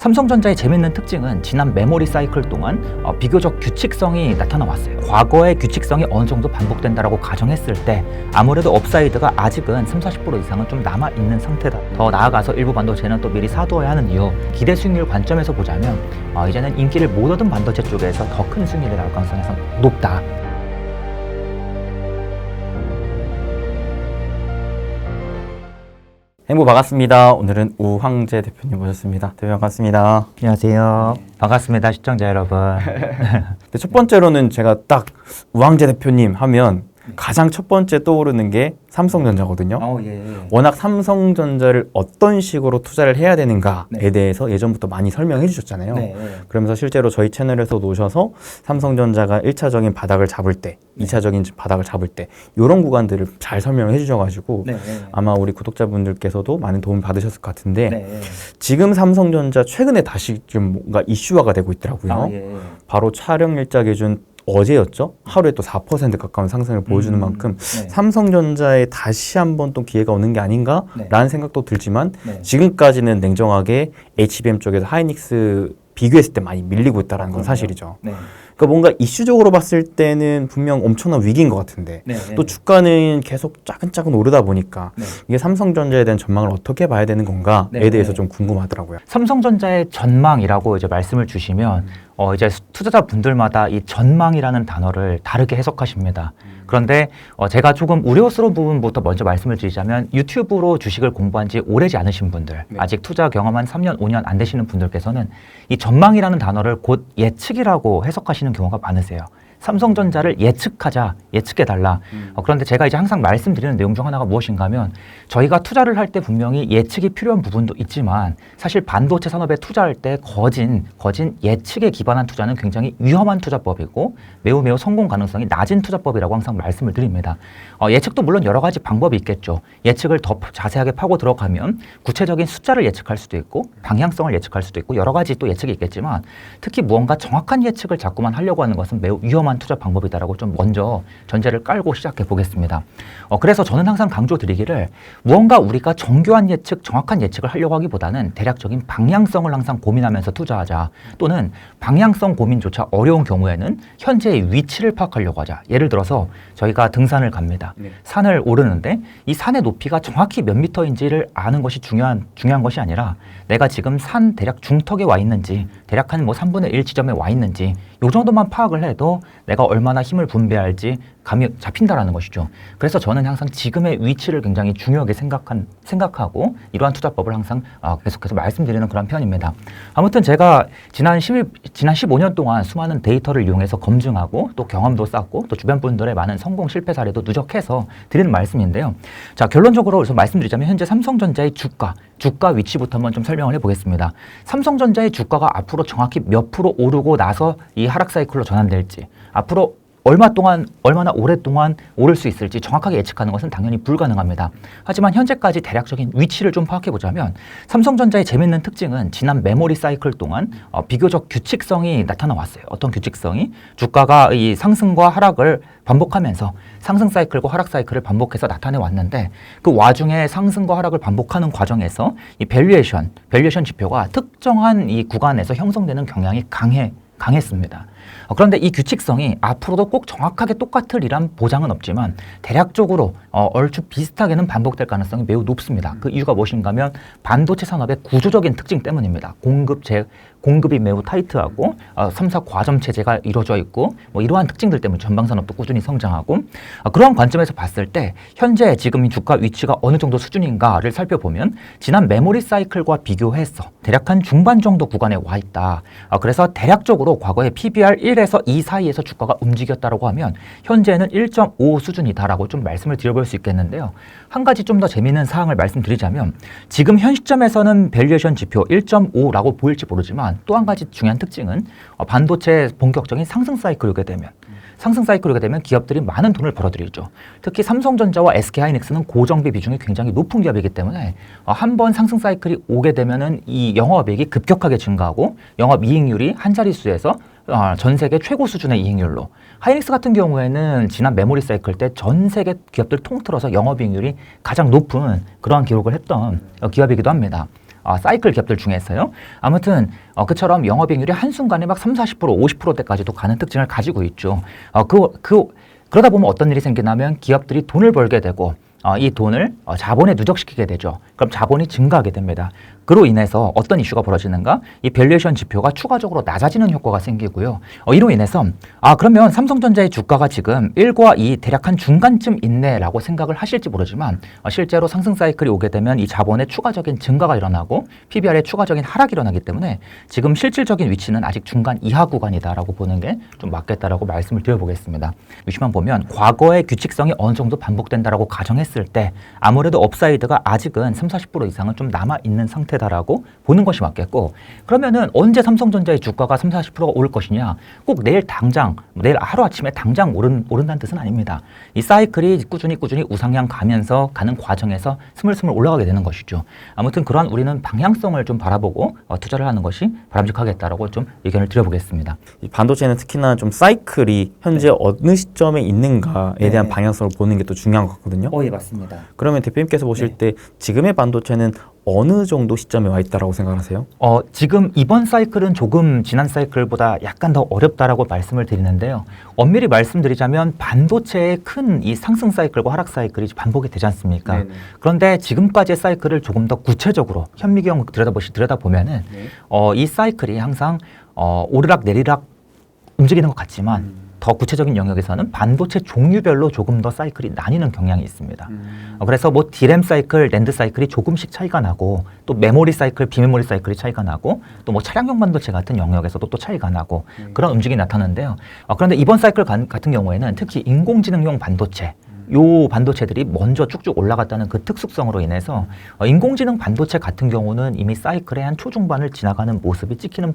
삼성전자의 재밌는 특징은 지난 메모리 사이클 동안 비교적 규칙성이 나타나 왔어요. 과거의 규칙성이 어느 정도 반복된다라고 가정했을 때 아무래도 업사이드가 아직은 30-40% 이상은 좀 남아있는 상태다. 더 나아가서 일부 반도체는 또 미리 사두어야 하는 이유, 기대 수익률 관점에서 보자면 이제는 인기를 못 얻은 반도체 쪽에서 더 큰 수익률이 나올 가능성이 높다. 행보 반갑습니다. 오늘은 우황재 대표님 모셨습니다. 대표님 반갑습니다. 안녕하세요. 반갑습니다, 시청자 여러분. 첫 번째로는 제가 딱 우황재 대표님 하면 가장 첫 번째 떠오르는 게 삼성전자거든요. 워낙 삼성전자를 어떤 식으로 투자를 해야 되는가에 대해서 예전부터 많이 설명해 주셨잖아요. 그러면서 실제로 저희 채널에서 오셔서 삼성전자가 1차적인 바닥을 잡을 때, 2차적인 바닥을 잡을 때 이런 구간들을 잘 설명해 주셔가지고 아마 우리 구독자분들께서도 많은 도움을 받으셨을 것 같은데 지금 삼성전자 최근에 다시 좀 뭔가 이슈화가 되고 있더라고요. 바로 촬영 일자 기준 어제였죠? 하루에 또 4% 가까운 상승을 보여주는 만큼 삼성전자에 다시 한번 또 기회가 오는 게 아닌가라는 생각도 들지만 지금까지는 냉정하게 HBM 쪽에서 하이닉스 비교했을 때 많이 밀리고 있다는 건 사실이죠. 그러니까 뭔가 이슈적으로 봤을 때는 분명 엄청난 위기인 것 같은데 또 주가는 계속 차근차근 오르다 보니까 이게 삼성전자에 대한 전망을 어떻게 봐야 되는 건가에 대해서 좀 궁금하더라고요. 삼성전자의 전망이라고 이제 말씀을 주시면 이제 투자자분들마다 이 전망이라는 단어를 다르게 해석하십니다. 그런데 제가 조금 우려스러운 부분부터 먼저 말씀을 드리자면 유튜브로 주식을 공부한 지 오래지 않으신 분들, 아직 투자 경험한 3년, 5년 안 되시는 분들께서는 이 전망이라는 단어를 곧 예측이라고 해석하시는 경우가 많으세요. 삼성전자를 예측하자, 예측해달라. 그런데 제가 이제 항상 말씀드리는 내용 중 하나가 무엇인가 하면 저희가 투자를 할 때 분명히 예측이 필요한 부분도 있지만 사실 반도체 산업에 투자할 때 거진 예측에 기반한 투자는 굉장히 위험한 투자법이고 매우 성공 가능성이 낮은 투자법이라고 항상 말씀을 드립니다. 예측도 물론 여러 가지 방법이 있겠죠. 예측을 더 자세하게 파고 들어가면 구체적인 숫자를 예측할 수도 있고 방향성을 예측할 수도 있고 여러 가지 또 예측이 있겠지만 특히 무언가 정확한 예측을 자꾸만 하려고 하는 것은 매우 위험한 투자 방법이다라고 좀 먼저 전제를 깔고 시작해 보겠습니다. 그래서 저는 항상 강조드리기를 무언가 우리가 정교한 예측, 정확한 예측을 하려고 하기보다는 대략적인 방향성을 항상 고민하면서 투자하자. 또는 방향성 고민조차 어려운 경우에는 현재의 위치를 파악하려고 하자. 예를 들어서 저희가 등산을 갑니다. 산을 오르는데 이 산의 높이가 정확히 몇 미터인지를 아는 것이 중요한 것이 아니라 내가 지금 산 대략 중턱에 와 있는지 대략 한 3분의 1 지점에 와 있는지 이 정도만 파악을 해도 내가 얼마나 힘을 분배할지 감이 잡힌다라는 것이죠. 그래서 저는 항상 지금의 위치를 굉장히 중요하게 생각하고 이러한 투자법을 항상 계속해서 말씀드리는 그런 편입니다. 아무튼 제가 지난 15년 동안 수많은 데이터를 이용해서 검증하고 또 경험도 쌓고 또 주변 분들의 많은 성공 실패 사례도 누적해서 드리는 말씀인데요. 자, 결론적으로 그래서 말씀드리자면 현재 삼성전자의 주가 위치부터 한번 좀 설명을 해보겠습니다. 삼성전자의 주가가 앞으로 정확히 몇 프로 오르고 나서 이 하락 사이클로 전환될지 앞으로 얼마나 오랫동안 오를 수 있을지 정확하게 예측하는 것은 당연히 불가능합니다. 하지만 현재까지 대략적인 위치를 좀 파악해보자면 삼성전자의 재밌는 특징은 지난 메모리 사이클 동안 비교적 규칙성이 나타나 왔어요. 어떤 규칙성이? 주가가 이 상승과 하락을 반복하면서 상승 사이클과 하락 사이클을 반복해서 나타내 왔는데 그 와중에 상승과 하락을 반복하는 과정에서 이 밸류에이션 지표가 특정한 이 구간에서 형성되는 경향이 강했습니다. 그런데 이 규칙성이 앞으로도 꼭 정확하게 똑같으리란 보장은 없지만 대략적으로 얼추 비슷하게는 반복될 가능성이 매우 높습니다. 그 이유가 무엇인가 하면 반도체 산업의 구조적인 특징 때문입니다. 공급이 매우 타이트하고 3, 4 과점 체제가 이루어져 있고 이러한 특징들 때문에 전방산업도 꾸준히 성장하고 그러한 관점에서 봤을 때 현재 지금 이 주가 위치가 어느 정도 수준인가를 살펴보면 지난 메모리 사이클과 비교해서 대략 한 중반 정도 구간에 와 있다. 그래서 대략적으로 과거에 PBR 1에서 2 사이에서 주가가 움직였다고 하면 현재는 1.5 수준이다라고 좀 말씀을 드려볼 수 있겠는데요. 한 가지 좀 더 재미있는 사항을 말씀드리자면 지금 현 시점에서는 밸류에이션 지표 1.5라고 보일지 모르지만 또 한 가지 중요한 특징은 반도체 본격적인 상승 사이클이 오게 되면 기업들이 많은 돈을 벌어들이죠. 특히 삼성전자와 SK하이닉스는 고정비 비중이 굉장히 높은 기업이기 때문에 한 번 상승 사이클이 오게 되면은 이 영업이익이 급격하게 증가하고 영업이익률이 한 자릿수에서 전 세계 최고 수준의 이익률로 하이닉스 같은 경우에는 지난 메모리 사이클 때 전 세계 기업들 통틀어서 영업이익률이 가장 높은 그러한 기록을 했던 기업이기도 합니다. 사이클 기업들 중에서요. 아무튼 그처럼 영업이익률이 한순간에 막 30, 40%, 50%대까지도 가는 특징을 가지고 있죠. 그러다 보면 어떤 일이 생기냐면 기업들이 돈을 벌게 되고 이 돈을 자본에 누적시키게 되죠. 그럼 자본이 증가하게 됩니다. 그로 인해서 어떤 이슈가 벌어지는가? 이 밸류에이션 지표가 추가적으로 낮아지는 효과가 생기고요. 이로 인해서 그러면 삼성전자의 주가가 지금 1과 2 대략 한 중간쯤 있네라고 생각을 하실지 모르지만 실제로 상승 사이클이 오게 되면 이 자본의 추가적인 증가가 일어나고 PBR의 추가적인 하락이 일어나기 때문에 지금 실질적인 위치는 아직 중간 이하 구간이다라고 보는 게 좀 맞겠다라고 말씀을 드려보겠습니다. 위치만 보면 과거의 규칙성이 어느 정도 반복된다라고 가정했을 때 아무래도 업사이드가 아직은 30, 40% 이상은 좀 남아있는 상태다라고 보는 것이 맞겠고, 그러면은 언제 삼성전자의 주가가 30, 40%가 오를 것이냐? 꼭 내일 당장, 내일 하루아침에 당장 오른다는 뜻은 아닙니다. 이 사이클이 꾸준히 우상향 가면서 가는 과정에서 스물스물 올라가게 되는 것이죠. 아무튼 그러한 우리는 방향성을 좀 바라보고 투자를 하는 것이 바람직하겠다라고 좀 의견을 드려보겠습니다. 이 반도체는 특히나 좀 사이클이 현재 어느 시점에 있는가에 대한 방향성을 보는 게 또 중요한 것 같거든요. 예, 맞습니다. 그러면 대표님께서 보실 때 지금의 반도체는 어느 정도 시점에 와 있다라고 생각하세요? 지금 이번 사이클은 조금 지난 사이클보다 약간 더 어렵다라고 말씀을 드리는데요. 엄밀히 말씀드리자면 반도체의 큰 이 상승 사이클과 하락 사이클이 반복이 되지 않습니까? 네네. 그런데 지금까지의 사이클을 조금 더 구체적으로 현미경 들여다보면은 이 사이클이 항상 오르락 내리락 움직이는 것 같지만 더 구체적인 영역에서는 반도체 종류별로 조금 더 사이클이 나뉘는 경향이 있습니다. 그래서 뭐 디램 사이클, 랜드 사이클이 조금씩 차이가 나고 또 메모리 사이클, 비메모리 사이클이 차이가 나고 또 뭐 차량용 반도체 같은 영역에서도 또 차이가 나고 그런 움직임이 나타나는데요. 그런데 이번 사이클 같은 경우에는 특히 인공지능용 반도체 요 반도체들이 먼저 쭉쭉 올라갔다는 그 특수성으로 인해서 인공지능 반도체 같은 경우는 이미 사이클의 한 초중반을 지나가는 모습이 찍히는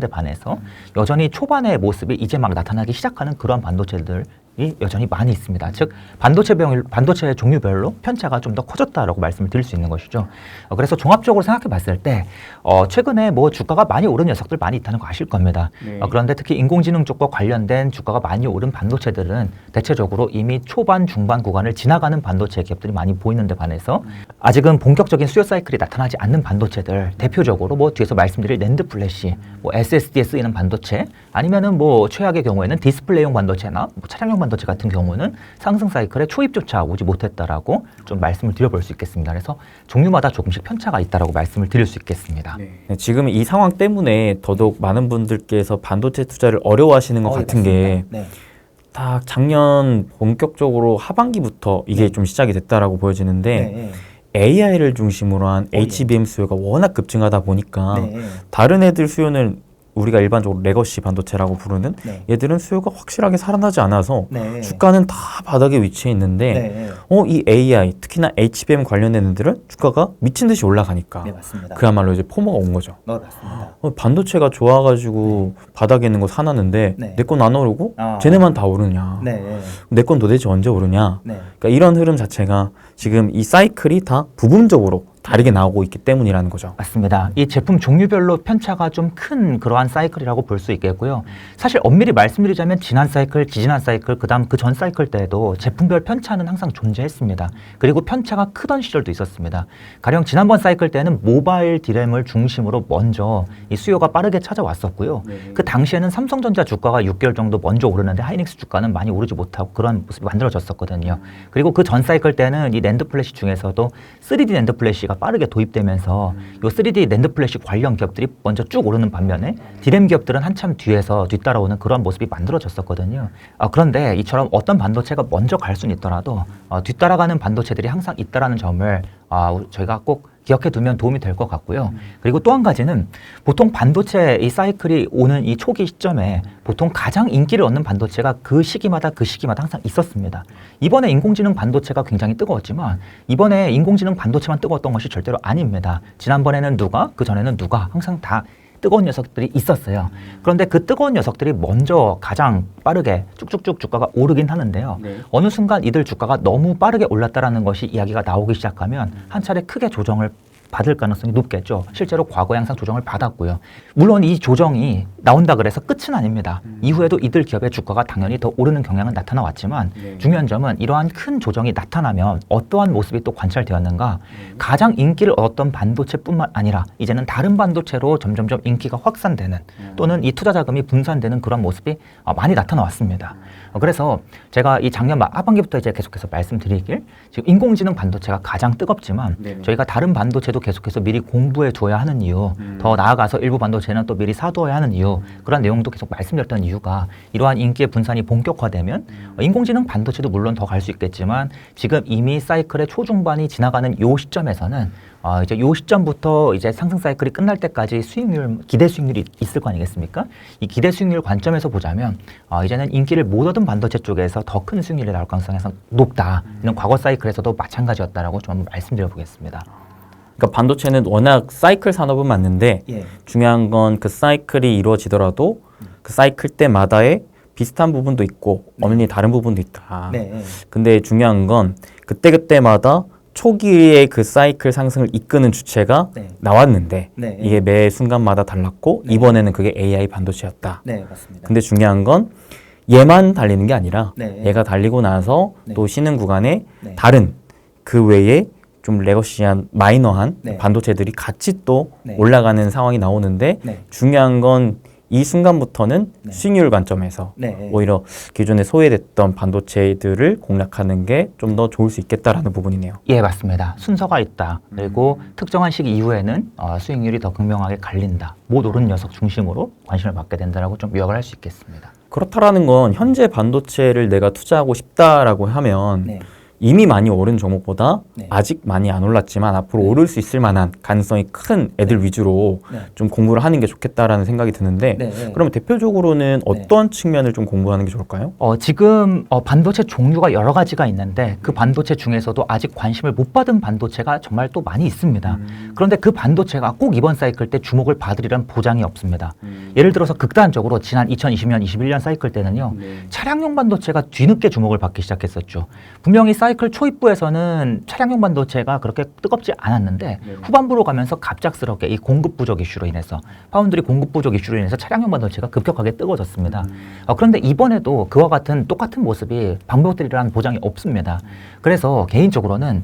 데 반해서 여전히 초반의 모습이 이제 막 나타나기 시작하는 그러한 반도체들이 여전히 많이 있습니다. 즉 반도체 종류별로 편차가 좀 더 커졌다라고 말씀을 드릴 수 있는 것이죠. 그래서 종합적으로 생각해 봤을 때 최근에 뭐 주가가 많이 오른 녀석들 많이 있다는 거 아실 겁니다. 그런데 특히 인공지능 쪽과 관련된 주가가 많이 오른 반도체들은 대체적으로 이미 초반 중반 구간을 지나가는 반도체 기업들이 많이 보이는 데 반해서 아직은 본격적인 수요 사이클이 나타나지 않는 반도체들, 대표적으로 뭐 뒤에서 말씀드릴 낸드 플래시, 뭐 SSD에 쓰이는 반도체, 아니면은 뭐 최악의 경우에는 디스플레이용 반도체나 뭐 차량용 반도체 같은 경우는 상승 사이클에 초입조차 오지 못했다라고 좀 말씀을 드려볼 수 있겠습니다. 그래서 종류마다 조금씩 편차가 있다라고 말씀을 드릴 수 있겠습니다. 네, 지금 이 상황 때문에 더더욱 많은 분들께서 반도체 투자를 어려워하시는 것 같은 게 딱 작년 본격적으로 하반기부터 이게 좀 시작이 됐다라고 보여지는데 AI를 중심으로 한 HBM 수요가 워낙 급증하다 보니까 다른 애들 수요는 우리가 일반적으로 레거시 반도체라고 부르는 얘들은 수요가 확실하게 살아나지 않아서 주가는 다 바닥에 위치해 있는데 이 AI, 특히나 HBM 관련된 애들은 주가가 미친 듯이 올라가니까 그야말로 이제 포모가 온 거죠. 맞습니다. 반도체가 좋아가지고 바닥에 있는 거 사놨는데 내 건 안 오르고 쟤네만 다 오르냐. 내 건 도대체 언제 오르냐. 그러니까 이런 흐름 자체가 지금 이 사이클이 다 부분적으로 다르게 나오고 있기 때문이라는 거죠. 맞습니다. 이 제품 종류별로 편차가 좀 큰 그러한 사이클이라고 볼 수 있겠고요. 사실 엄밀히 말씀드리자면 지난 사이클, 지지난 사이클, 그다음 그 전 사이클 때에도 제품별 편차는 항상 존재했습니다. 그리고 편차가 크던 시절도 있었습니다. 가령 지난번 사이클 때는 모바일 디램을 중심으로 먼저 이 수요가 빠르게 찾아왔었고요. 그 당시에는 삼성전자 주가가 6개월 정도 먼저 오르는데 하이닉스 주가는 많이 오르지 못하고 그런 모습이 만들어졌었거든요. 그리고 그 전 사이클 때는 이 낸드 플래시 중에서도 3D 낸드 플래시가 빠르게 도입되면서 요 3D 낸드 플래시 관련 기업들이 먼저 쭉 오르는 반면에 디램 기업들은 한참 뒤에서 뒤따라오는 그런 모습이 만들어졌었거든요. 그런데 이처럼 어떤 반도체가 먼저 갈 수는 있더라도 뒤따라가는 반도체들이 항상 있다라는 점을 저희가 꼭 기억해 두면 도움이 될 것 같고요. 그리고 또 한 가지는 보통 반도체 이 사이클이 오는 이 초기 시점에 보통 가장 인기를 얻는 반도체가 그 시기마다 항상 있었습니다. 이번에 인공지능 반도체가 굉장히 뜨거웠지만 이번에 인공지능 반도체만 뜨거웠던 것이 절대로 아닙니다. 지난번에는 누가, 그 전에는 누가 항상 다 뜨거운 녀석들이 있었어요. 그런데 그 뜨거운 녀석들이 먼저 가장 빠르게 쭉쭉쭉 주가가 오르긴 하는데요. 어느 순간 이들 주가가 너무 빠르게 올랐다라는 것이 이야기가 나오기 시작하면 한 차례 크게 조정을 받을 가능성이 높겠죠. 실제로 과거 양상 조정을 받았고요. 물론 이 조정이 나온다 그래서 끝은 아닙니다. 이후에도 이들 기업의 주가가 당연히 더 오르는 경향은 나타나 왔지만 중요한 점은 이러한 큰 조정이 나타나면 어떠한 모습이 또 관찰되었는가. 가장 인기를 얻었던 반도체뿐만 아니라 이제는 다른 반도체로 점점점 인기가 확산되는 또는 이 투자 자금이 분산되는 그런 모습이 많이 나타나 왔습니다. 그래서 제가 이 작년 하반기부터 이제 계속해서 말씀드리길, 지금 인공지능 반도체가 가장 뜨겁지만 저희가 다른 반도체도 계속해서 미리 공부해 둬야 하는 이유, 더 나아가서 일부 반도체는 또 미리 사두어야 하는 이유, 그런 내용도 계속 말씀드렸던 이유가 이러한 인기의 분산이 본격화되면 인공지능 반도체도 물론 더 갈 수 있겠지만 지금 이미 사이클의 초중반이 지나가는 요 시점에서는 이제 요 시점부터 이제 상승 사이클이 끝날 때까지 수익률, 기대 수익률이 있을 거 아니겠습니까? 이 기대 수익률 관점에서 보자면 이제는 인기를 못 얻은 반도체 쪽에서 더 큰 수익률이 나올 가능성이 높다. 이는 과거 사이클에서도 마찬가지였다라고 좀 한번 말씀드려 보겠습니다. 그러니까 반도체는 워낙 사이클 산업은 맞는데 중요한 건 그 사이클이 이루어지더라도 그 사이클 때마다의 비슷한 부분도 있고 없는 다른 부분도 있다. 근데 중요한 건 그때그때마다 초기에 그 사이클 상승을 이끄는 주체가 나왔는데 이게 매 순간마다 달랐고 이번에는 그게 AI 반도체였다. 맞습니다. 근데 중요한 건 얘만 달리는 게 아니라 얘가 달리고 나서 또 쉬는 구간에 다른 그 외에 좀 레거시한 마이너한 반도체들이 같이 또 올라가는 상황이 나오는데 중요한 건 이 순간부터는 수익률 관점에서 오히려 기존에 소외됐던 반도체들을 공략하는 게 좀 더 좋을 수 있겠다라는 부분이네요. 예, 맞습니다. 순서가 있다. 그리고 특정한 시기 이후에는 수익률이 더 극명하게 갈린다. 못 오른 녀석 중심으로 관심을 받게 된다라고 좀 요약을 할 수 있겠습니다. 그렇다라는 건 현재 반도체를 내가 투자하고 싶다라고 하면 이미 많이 오른 종목보다 아직 많이 안 올랐지만 앞으로 오를 수 있을 만한 가능성이 큰 애들 위주로 좀 공부를 하는 게 좋겠다라는 생각이 드는데 그러면 대표적으로는 어떤 측면을 좀 공부하는 게 좋을까요? 지금 반도체 종류가 여러 가지가 있는데 그 반도체 중에서도 아직 관심을 못 받은 반도체가 정말 또 많이 있습니다. 그런데 그 반도체가 꼭 이번 사이클 때 주목을 받으리란 보장이 없습니다. 예를 들어서 극단적으로 지난 2020년, 21년 사이클 때는요. 차량용 반도체가 뒤늦게 주목을 받기 시작했었죠. 분명히 사이클 초입부에서는 차량용 반도체가 그렇게 뜨겁지 않았는데 후반부로 가면서 갑작스럽게 이 공급 부족 이슈로 인해서 파운드리 공급 부족 이슈로 인해서 차량용 반도체가 급격하게 뜨거워졌습니다. 그런데 이번에도 그와 같은 똑같은 모습이 반복되리라는 보장이 없습니다. 그래서 개인적으로는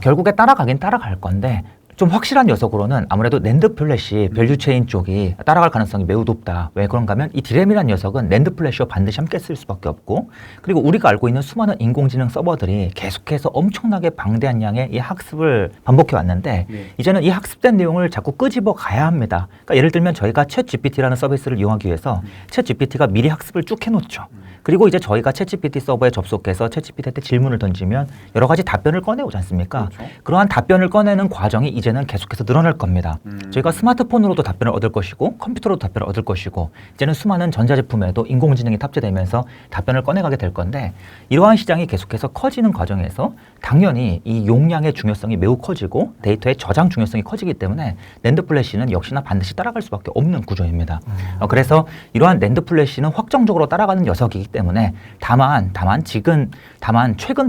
결국에 따라가긴 따라갈 건데 좀 확실한 녀석으로는 아무래도 낸드 플래시 밸류체인 쪽이 따라갈 가능성이 매우 높다. 왜 그런가 하면 이 디램이라는 녀석은 낸드 플래시와 반드시 함께 쓸 수밖에 없고 그리고 우리가 알고 있는 수많은 인공지능 서버들이 계속해서 엄청나게 방대한 양의 이 학습을 반복해 왔는데 이제는 이 학습된 내용을 자꾸 끄집어 가야 합니다. 그러니까 예를 들면 저희가 챗 GPT라는 서비스를 이용하기 위해서 챗 GPT가 미리 학습을 쭉 해놓죠. 그리고 이제 저희가 챗 GPT 서버에 접속해서 챗 GPT한테 질문을 던지면 여러 가지 답변을 꺼내오지 않습니까? 그러한 답변을 꺼내는 과정이 이제는 계속해서 늘어날 겁니다. 저희가 스마트폰으로도 답변을 얻을 것이고 컴퓨터로도 답변을 얻을 것이고 이제는 수많은 전자제품에도 인공지능이 탑재되면서 답변을 꺼내가게 될 건데 이러한 시장이 계속해서 커지는 과정에서 당연히 이 용량의 중요성이 매우 커지고 데이터의 저장 중요성이 커지기 때문에 낸드 플래시는 역시나 반드시 따라갈 수밖에 없는 구조입니다. 그래서 이러한 낸드 플래시는 확정적으로 따라가는 녀석이기 때문에 다만 최근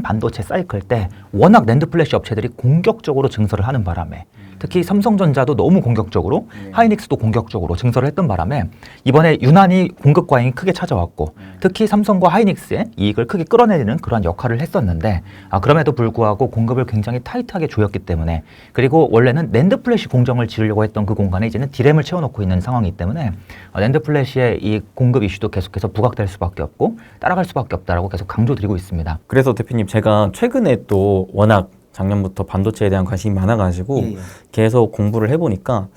반도체 사이클 때 워낙 낸드 플래시 업체들이 공격적으로 증설을 하는 바람에 특히 삼성전자도 너무 공격적으로 하이닉스도 공격적으로 증설을 했던 바람에 이번에 유난히 공급 과잉이 크게 찾아왔고 특히 삼성과 하이닉스의 이익을 크게 끌어내리는 그런 역할을 했었는데 그럼에도 불구하고 공급을 굉장히 타이트하게 조였기 때문에 그리고 원래는 낸드 플래시 공정을 지으려고 했던 그 공간에 이제는 디램을 채워놓고 있는 상황이기 때문에 낸드 플래시의 이 공급 이슈도 계속해서 부각될 수밖에 없고 따라갈 수밖에 없다라고 계속 강조드리고 있습니다. 그래서 대표님 제가 최근에 또 워낙 작년부터 반도체에 대한 관심이 많아가지고 계속 공부를 해보니까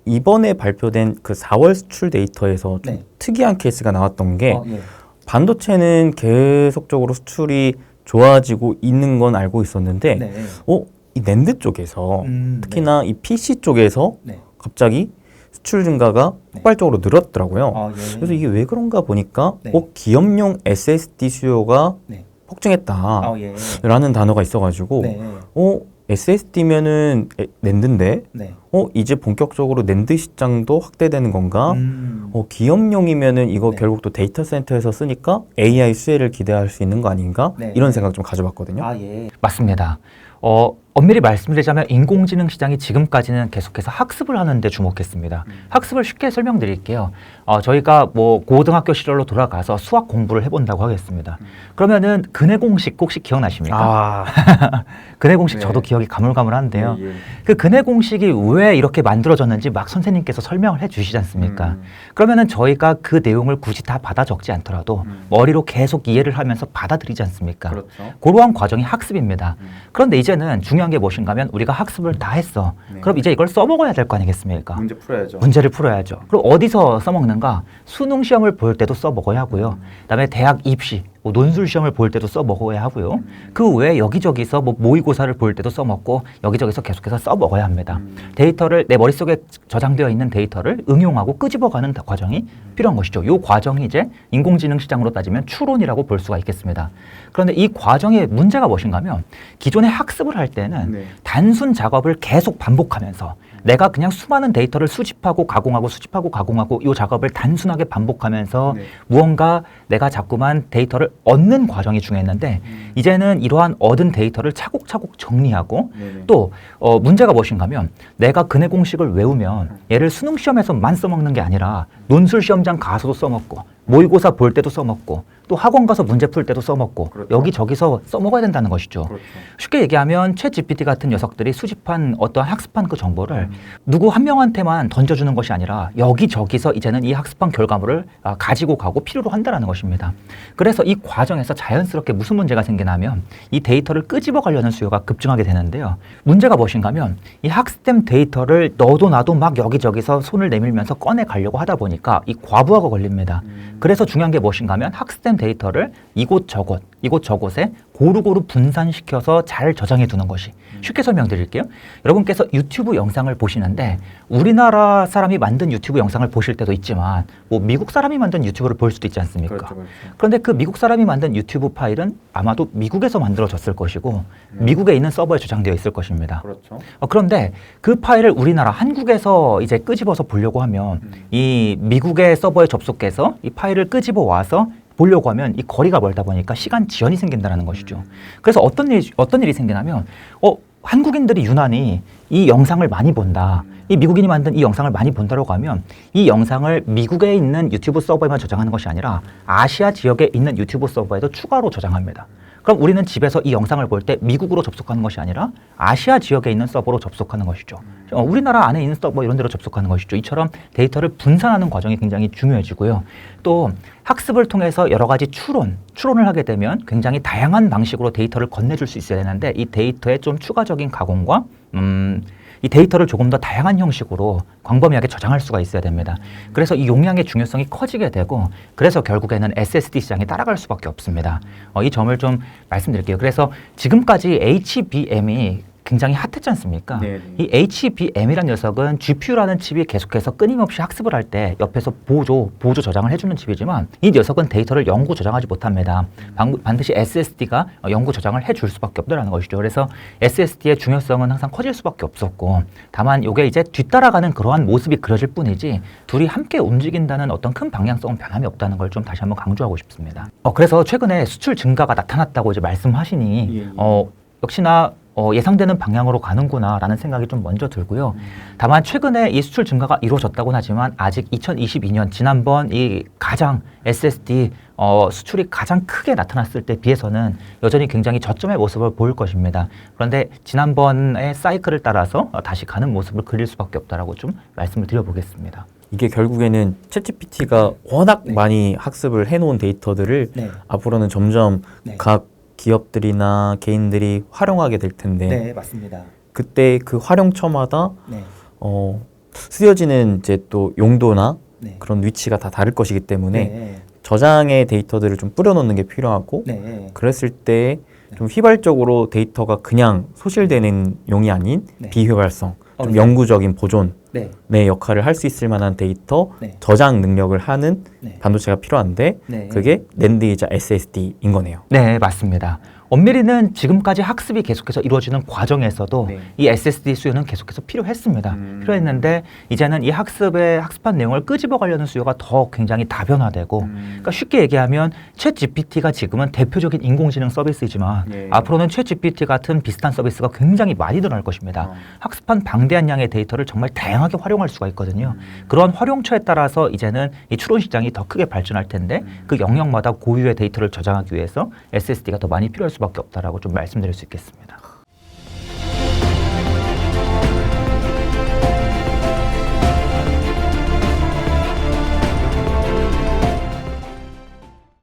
이번에 발표된 그 4월 수출 데이터에서 좀 특이한 케이스가 나왔던 게 반도체는 계속적으로 수출이 좋아지고 있는 건 알고 있었는데 이 낸드 쪽에서 특히나 이 PC 쪽에서 갑자기 수출 증가가 폭발적으로 늘었더라고요. 그래서 이게 왜 그런가 보니까 기업용 SSD 수요가 폭증했다라는 단어가 있어가지고 SSD면은 낸드인데 이제 본격적으로 낸드 시장도 확대되는 건가? 기업용이면은 이거 결국 또 데이터 센터에서 쓰니까 AI 수혜를 기대할 수 있는 거 아닌가? 이런 생각 좀 가져봤거든요. 맞습니다. 엄밀히 말씀드리자면 인공지능 시장이 지금까지는 계속해서 학습을 하는 데 주목했습니다. 학습을 쉽게 설명드릴게요. 저희가 뭐 고등학교 시절로 돌아가서 수학 공부를 해본다고 하겠습니다. 그러면은 근해 공식 혹시 기억나십니까? 근해 공식 네. 저도 기억이 가물가물한데요. 예, 예. 그 근해 공식이 왜 이렇게 만들어졌는지 막 선생님께서 설명을 해 주시지 않습니까? 그러면은 저희가 그 내용을 굳이 다 받아 적지 않더라도 머리로 계속 이해를 하면서 받아들이지 않습니까? 그렇죠. 그러한 과정이 학습입니다. 그런데 이제는 중요한 게 무엇인가 하면 우리가 학습을 다 했어. 네. 그럼 이제 이걸 써먹어야 될 거 아니겠습니까? 문제 풀어야죠. 문제를 풀어야죠. 그럼 어디서 써먹는가? 수능 시험을 볼 때도 써먹어야 하고요. 그다음에 대학 입시, 뭐 논술 시험을 볼 때도 써먹어야 하고요. 그 외에 여기저기서 뭐 모의고사를 볼 때도 써먹고 여기저기서 계속해서 써먹어야 합니다. 데이터를 내 머릿속에 저장되어 있는 데이터를 응용하고 끄집어가는 과정이 필요한 것이죠. 이 과정이 이제 인공지능 시장으로 따지면 추론이라고 볼 수가 있겠습니다. 그런데 이 과정의 문제가 무엇인가 하면 기존에 학습을 할 때는 네. 단순 작업을 계속 반복하면서 내가 그냥 수많은 데이터를 수집하고 가공하고 수집하고 가공하고 이 작업을 단순하게 반복하면서 네. 무언가 내가 자꾸만 데이터를 얻는 과정이 중요했는데 이제는 이러한 얻은 데이터를 차곡차곡 정리하고 네네. 또 문제가 무엇인가 하면 내가 근해 공식을 외우면 얘를 수능 시험에서만 써먹는 게 아니라 논술 시험장 가서도 써먹고 모의고사 볼 때도 써먹고 또 학원 가서 문제 풀 때도 써먹고 그렇죠. 여기저기서 써먹어야 된다는 것이죠. 그렇죠. 쉽게 얘기하면 챗 GPT 같은 녀석들이 수집한 어떠한 학습한 그 정보를 누구 한 명한테만 던져주는 것이 아니라 여기저기서 이제는 이 학습한 결과물을 가지고 가고 필요로 한다는 것입니다. 그래서 이 과정에서 자연스럽게 무슨 문제가 생기냐면 이 데이터를 끄집어 가려는 수요가 급증하게 되는데요. 문제가 무엇인가 하면 이 학습된 데이터를 너도 나도 막 여기저기서 손을 내밀면서 꺼내 가려고 하다 보니까 이 과부하가 걸립니다. 그래서 중요한 게 무엇인가 하면 학습된 데이터를 이곳저곳에 고루고루 분산시켜서 잘 저장해 두는 것이 쉽게 설명드릴게요. 여러분께서 유튜브 영상을 보시는데 우리나라 사람이 만든 유튜브 영상을 보실 때도 있지만 뭐 미국 사람이 만든 유튜브를 볼 수도 있지 않습니까? 그렇죠, 그렇죠. 그런데 그 미국 사람이 만든 유튜브 파일은 아마도 미국에서 만들어졌을 것이고 미국에 있는 서버에 저장되어 있을 것입니다. 그렇죠. 그런데 그 파일을 우리나라 한국에서 이제 끄집어서 보려고 하면 이 미국의 서버에 접속해서 이 파일을 끄집어 와서 보려고 하면 이 거리가 멀다 보니까 시간 지연이 생긴다는 것이죠. 그래서 어떤 일이 생기냐면 한국인들이 유난히 이 영상을 많이 본다. 이 미국인이 만든 이 영상을 많이 본다고 하면 이 영상을 미국에 있는 유튜브 서버에만 저장하는 것이 아니라 아시아 지역에 있는 유튜브 서버에도 추가로 저장합니다. 그럼 우리는 집에서 이 영상을 볼 때 미국으로 접속하는 것이 아니라 아시아 지역에 있는 서버로 접속하는 것이죠. 우리나라 안에 있는 서버 이런 데로 접속하는 것이죠. 이처럼 데이터를 분산하는 과정이 굉장히 중요해지고요. 또 학습을 통해서 여러 가지 추론을 하게 되면 굉장히 다양한 방식으로 데이터를 건네줄 수 있어야 되는데 이 데이터의 좀 추가적인 가공과 이 데이터를 조금 더 다양한 형식으로 광범위하게 저장할 수가 있어야 됩니다. 그래서 이 용량의 중요성이 커지게 되고 그래서 결국에는 SSD 시장이 따라갈 수밖에 없습니다. 이 점을 좀 말씀드릴게요. 그래서 지금까지 HBM이 굉장히 핫했지 않습니까? 네네. 이 HBM이라는 녀석은 GPU라는 칩이 계속해서 끊임없이 학습을 할 때 옆에서 보조 저장을 해주는 칩이지만 이 녀석은 데이터를 영구 저장하지 못합니다. 반드시 SSD가 영구 저장을 해줄 수밖에 없다는 것이죠. 그래서 SSD의 중요성은 항상 커질 수밖에 없었고 다만 이게 이제 뒤따라가는 그러한 모습이 그려질 뿐이지 둘이 함께 움직인다는 어떤 큰 방향성은 변함이 없다는 걸 좀 다시 한번 강조하고 싶습니다. 그래서 최근에 수출 증가가 나타났다고 이제 말씀하시니 역시나 예상되는 방향으로 가는구나 라는 생각이 좀 먼저 들고요. 다만 최근에 이 수출 증가가 이루어졌다고는 하지만 아직 2022년 지난번 이 가장 SSD 수출이 가장 크게 나타났을 때 비해서는 여전히 굉장히 저점의 모습을 보일 것입니다. 그런데 지난번의 사이클을 따라서 다시 가는 모습을 그릴 수밖에 없다라고 좀 말씀을 드려보겠습니다. 이게 결국에는 챗GPT가 워낙 많이 학습을 해놓은 데이터들을 앞으로는 점점 각 기업들이나 개인들이 활용하게 될 텐데 네, 맞습니다. 그때 그 활용처마다 쓰여지는 이제 또 용도나 그런 위치가 다 다를 것이기 때문에 저장의 데이터들을 좀 뿌려놓는 게 필요하고 그랬을 때 좀 휘발적으로 데이터가 그냥 소실되는 용이 아닌 비휘발성, 좀 영구적인 보존 의 역할을 할 수 있을 만한 데이터 저장 능력을 하는 반도체가 필요한데 그게 낸드이자 SSD인 거네요. 네, 맞습니다. 엄밀히는 지금까지 학습이 계속해서 이루어지는 과정에서도 네. 이 SSD 수요는 계속해서 필요했습니다. 필요했는데 이제는 이 학습한 내용을 끄집어 가려는 수요가 더 굉장히 다변화되고 그러니까 쉽게 얘기하면 챗 GPT가 지금은 대표적인 인공지능 서비스이지만 예. 앞으로는 챗 GPT 같은 비슷한 서비스가 굉장히 많이 늘어날 것입니다. 학습한 방대한 양의 데이터를 정말 다양하게 활용할 수가 있거든요. 그런 활용처에 따라서 이제는 이 추론 시장이 더 크게 발전할 텐데 그 영역마다 고유의 데이터를 저장하기 위해서 SSD가 더 많이 필요할 수밖에 없다라고 좀 말씀드릴 수 있겠습니다.